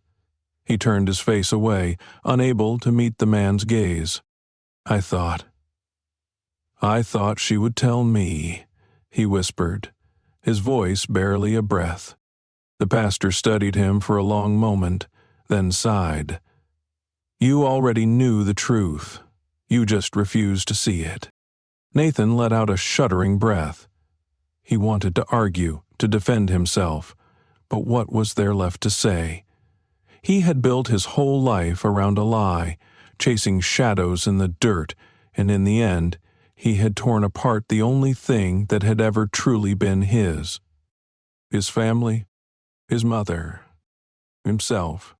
He turned his face away, unable to meet the man's gaze. I thought she would tell me," he whispered, his voice barely a breath. The pastor studied him for a long moment, then sighed. "You already knew the truth. You just refused to see it." Nathan let out a shuddering breath. He wanted to argue, to defend himself, but what was there left to say? He had built his whole life around a lie, chasing shadows in the dirt, and in the end, he had torn apart the only thing that had ever truly been his. His family, his mother, himself.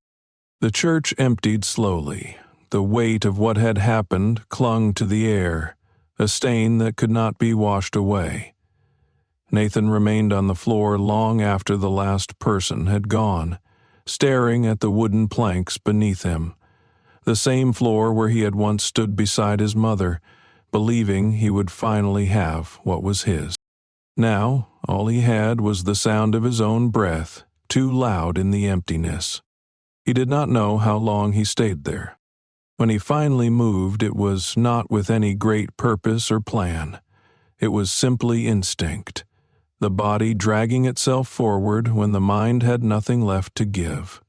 The church emptied slowly. The weight of what had happened clung to the air, a stain that could not be washed away. Nathan remained on the floor long after the last person had gone, staring at the wooden planks beneath him, the same floor where he had once stood beside his mother, believing he would finally have what was his. Now, all he had was the sound of his own breath, too loud in the emptiness. He did not know how long he stayed there. When he finally moved, it was not with any great purpose or plan. It was simply instinct, the body dragging itself forward when the mind had nothing left to give.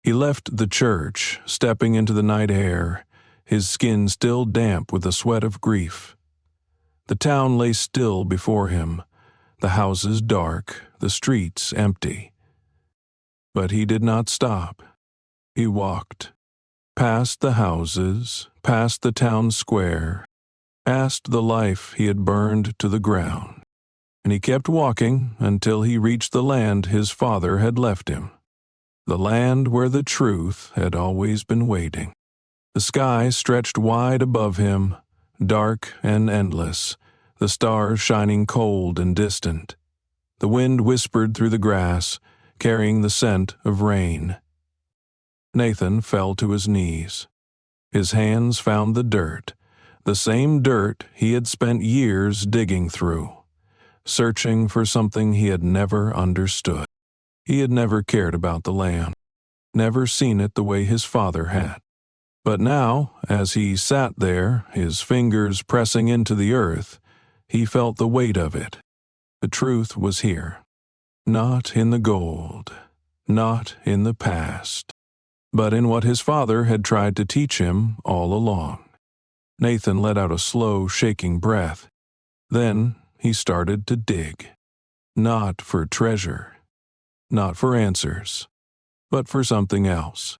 He left the church, stepping into the night air, his skin still damp with the sweat of grief. The town lay still before him, the houses dark, the streets empty. But he did not stop. He walked, past the houses, past the town square, past the life he had burned to the ground. And he kept walking until he reached the land his father had left him, the land where the truth had always been waiting. The sky stretched wide above him, dark and endless, the stars shining cold and distant. The wind whispered through the grass, carrying the scent of rain. Nathan fell to his knees. His hands found the dirt, the same dirt he had spent years digging through, searching for something he had never understood. He had never cared about the land, never seen it the way his father had. But now, as he sat there, his fingers pressing into the earth, he felt the weight of it. The truth was here. Not in the gold, not in the past, but in what his father had tried to teach him all along. Nathan let out a slow, shaking breath. Then he started to dig. Not for treasure, not for answers, but for something else.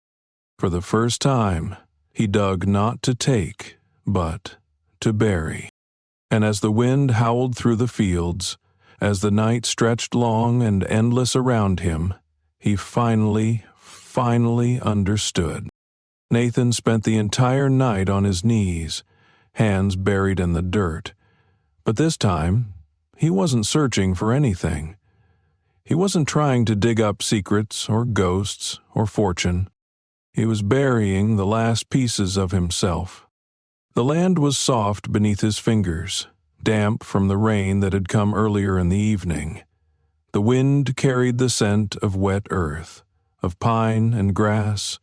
For the first time, he dug not to take, but to bury. And as the wind howled through the fields, as the night stretched long and endless around him, he finally understood. Nathan spent the entire night on his knees, hands buried in the dirt. But this time, he wasn't searching for anything. He wasn't trying to dig up secrets or ghosts or fortune. He was burying the last pieces of himself. The land was soft beneath his fingers, damp from the rain that had come earlier in the evening. The wind carried the scent of wet earth, of pine and grass,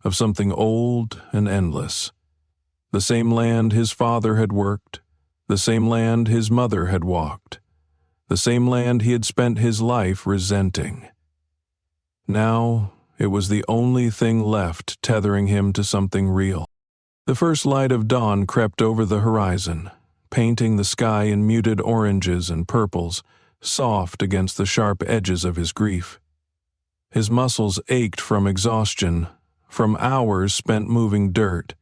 of something old and endless. The same land his father had worked, the same land his mother had walked, the same land he had spent his life resenting. Now it was the only thing left tethering him to something real. The first light of dawn crept over the horizon, painting the sky in muted oranges and purples, soft against the sharp edges of his grief. His muscles ached from exhaustion, from hours spent moving dirt,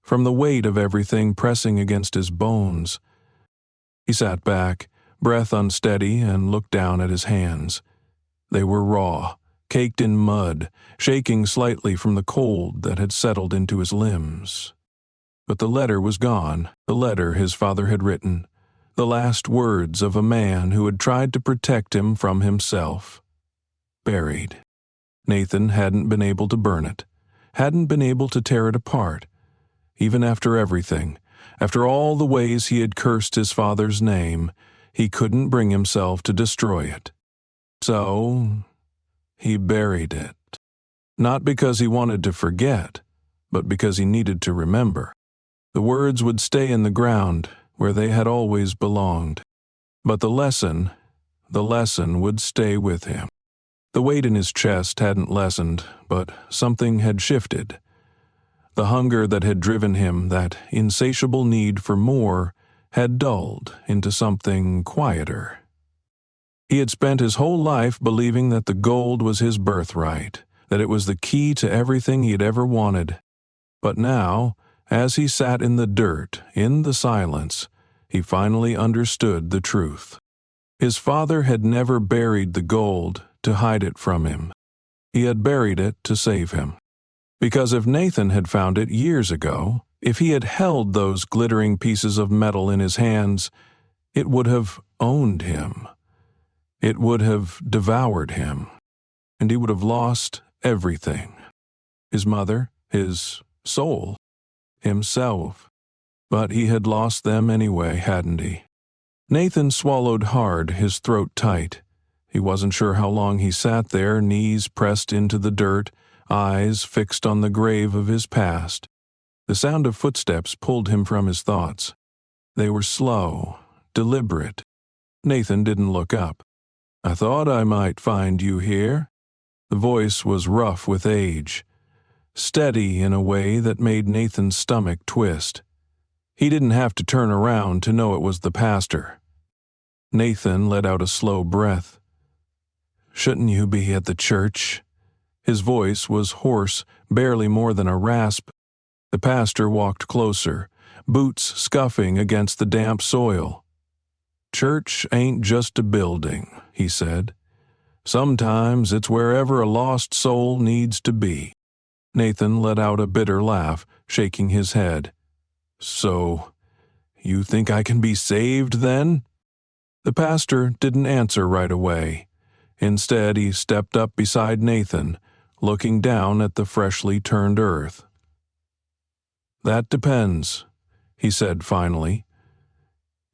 from the weight of everything pressing against his bones. He sat back, breath unsteady, and looked down at his hands. They were raw, caked in mud, shaking slightly from the cold that had settled into his limbs. But the letter was gone, the letter his father had written, the last words of a man who had tried to protect him from himself. Buried. Nathan hadn't been able to burn it, hadn't been able to tear it apart. Even after everything, after all the ways he had cursed his father's name, he couldn't bring himself to destroy it. So he buried it. Not because he wanted to forget, but because he needed to remember. The words would stay in the ground where they had always belonged. But the lesson would stay with him. The weight in his chest hadn't lessened, but something had shifted. The hunger that had driven him, that insatiable need for more, had dulled into something quieter. He had spent his whole life believing that the gold was his birthright, that it was the key to everything he had ever wanted. But now, as he sat in the dirt, in the silence, he finally understood the truth. His father had never buried the gold to hide it from him. He had buried it to save him. Because if Nathan had found it years ago, if he had held those glittering pieces of metal in his hands, it would have owned him. It would have devoured him, and he would have lost everything. His mother, his soul, himself. But he had lost them anyway, hadn't he? Nathan swallowed hard, his throat tight. He wasn't sure how long he sat there, knees pressed into the dirt, eyes fixed on the grave of his past. The sound of footsteps pulled him from his thoughts. They were slow, deliberate. Nathan didn't look up. "I thought I might find you here." The voice was rough with age, steady in a way that made Nathan's stomach twist. He didn't have to turn around to know it was the pastor. Nathan let out a slow breath. "Shouldn't you be at the church?" His voice was hoarse, barely more than a rasp. The pastor walked closer, boots scuffing against the damp soil. "Church ain't just a building," he said. "Sometimes it's wherever a lost soul needs to be." Nathan let out a bitter laugh, shaking his head. "So, you think I can be saved then?" The pastor didn't answer right away. Instead, he stepped up beside Nathan, looking down at the freshly turned earth. "That depends," he said finally.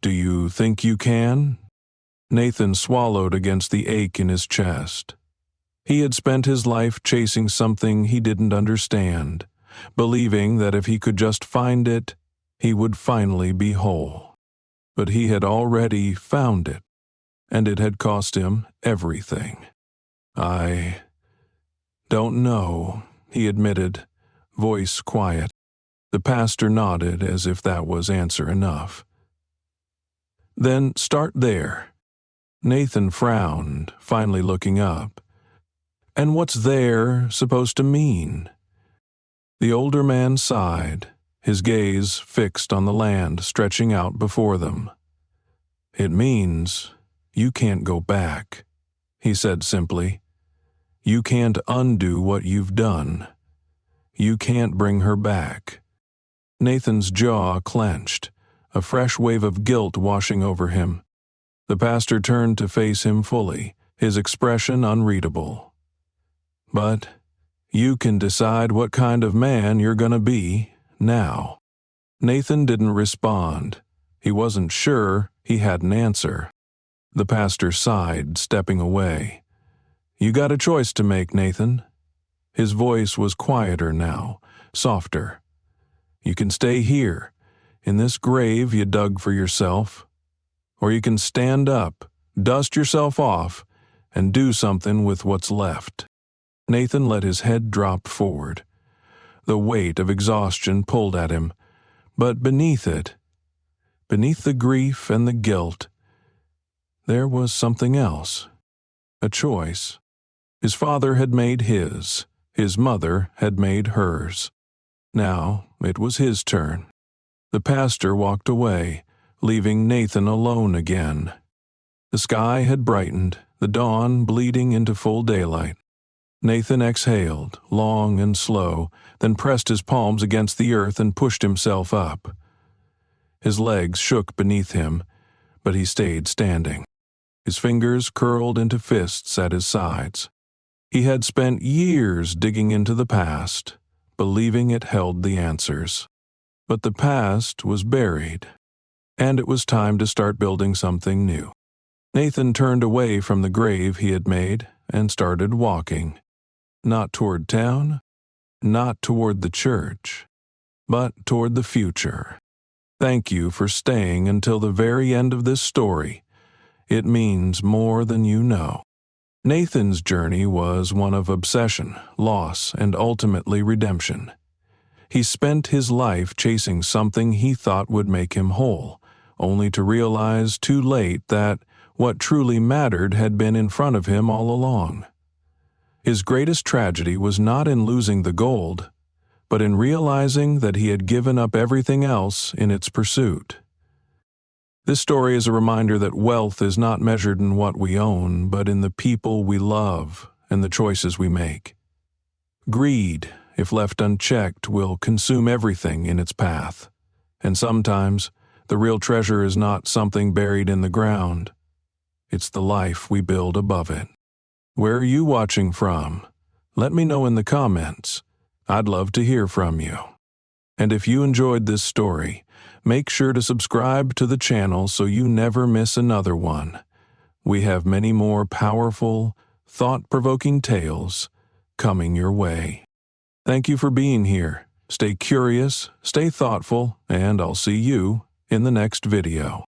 "Do you think you can?" Nathan swallowed against the ache in his chest. He had spent his life chasing something he didn't understand, believing that if he could just find it, he would finally be whole. But he had already found it, and it had cost him everything. "I don't know," he admitted, voice quiet. The pastor nodded as if that was answer enough. "Then start there." Nathan frowned, finally looking up. "And what's there supposed to mean?" The older man sighed, his gaze fixed on the land stretching out before them. "It means you can't go back," he said simply. "You can't undo what you've done. You can't bring her back." Nathan's jaw clenched, a fresh wave of guilt washing over him. The pastor turned to face him fully, his expression unreadable. "But you can decide what kind of man you're gonna be now." Nathan didn't respond. He wasn't sure he had an answer. The pastor sighed, stepping away. "You got a choice to make, Nathan." His voice was quieter now, softer. "You can stay here, in this grave you dug for yourself. Or you can stand up, dust yourself off, and do something with what's left." Nathan let his head drop forward. The weight of exhaustion pulled at him, but beneath it, beneath the grief and the guilt, there was something else. A choice. His father had made his mother had made hers. Now it was his turn. The pastor walked away, leaving Nathan alone again. The sky had brightened, the dawn bleeding into full daylight. Nathan exhaled, long and slow, then pressed his palms against the earth and pushed himself up. His legs shook beneath him, but he stayed standing. His fingers curled into fists at his sides. He had spent years digging into the past, believing it held the answers. But the past was buried, and it was time to start building something new. Nathan turned away from the grave he had made and started walking. Not toward town, not toward the church, but toward the future. Thank you for staying until the very end of this story. It means more than you know. Nathan's journey was one of obsession, loss, and ultimately redemption. He spent his life chasing something he thought would make him whole, only to realize too late that what truly mattered had been in front of him all along. His greatest tragedy was not in losing the gold, but in realizing that he had given up everything else in its pursuit. This story is a reminder that wealth is not measured in what we own, but in the people we love and the choices we make. Greed, if left unchecked, will consume everything in its path, and sometimes the real treasure is not something buried in the ground. It's the life we build above it. Where are you watching from? Let me know in the comments. I'd love to hear from you. And if you enjoyed this story, make sure to subscribe to the channel so you never miss another one. We have many more powerful, thought-provoking tales coming your way. Thank you for being here. Stay curious, stay thoughtful, and I'll see you in the next video.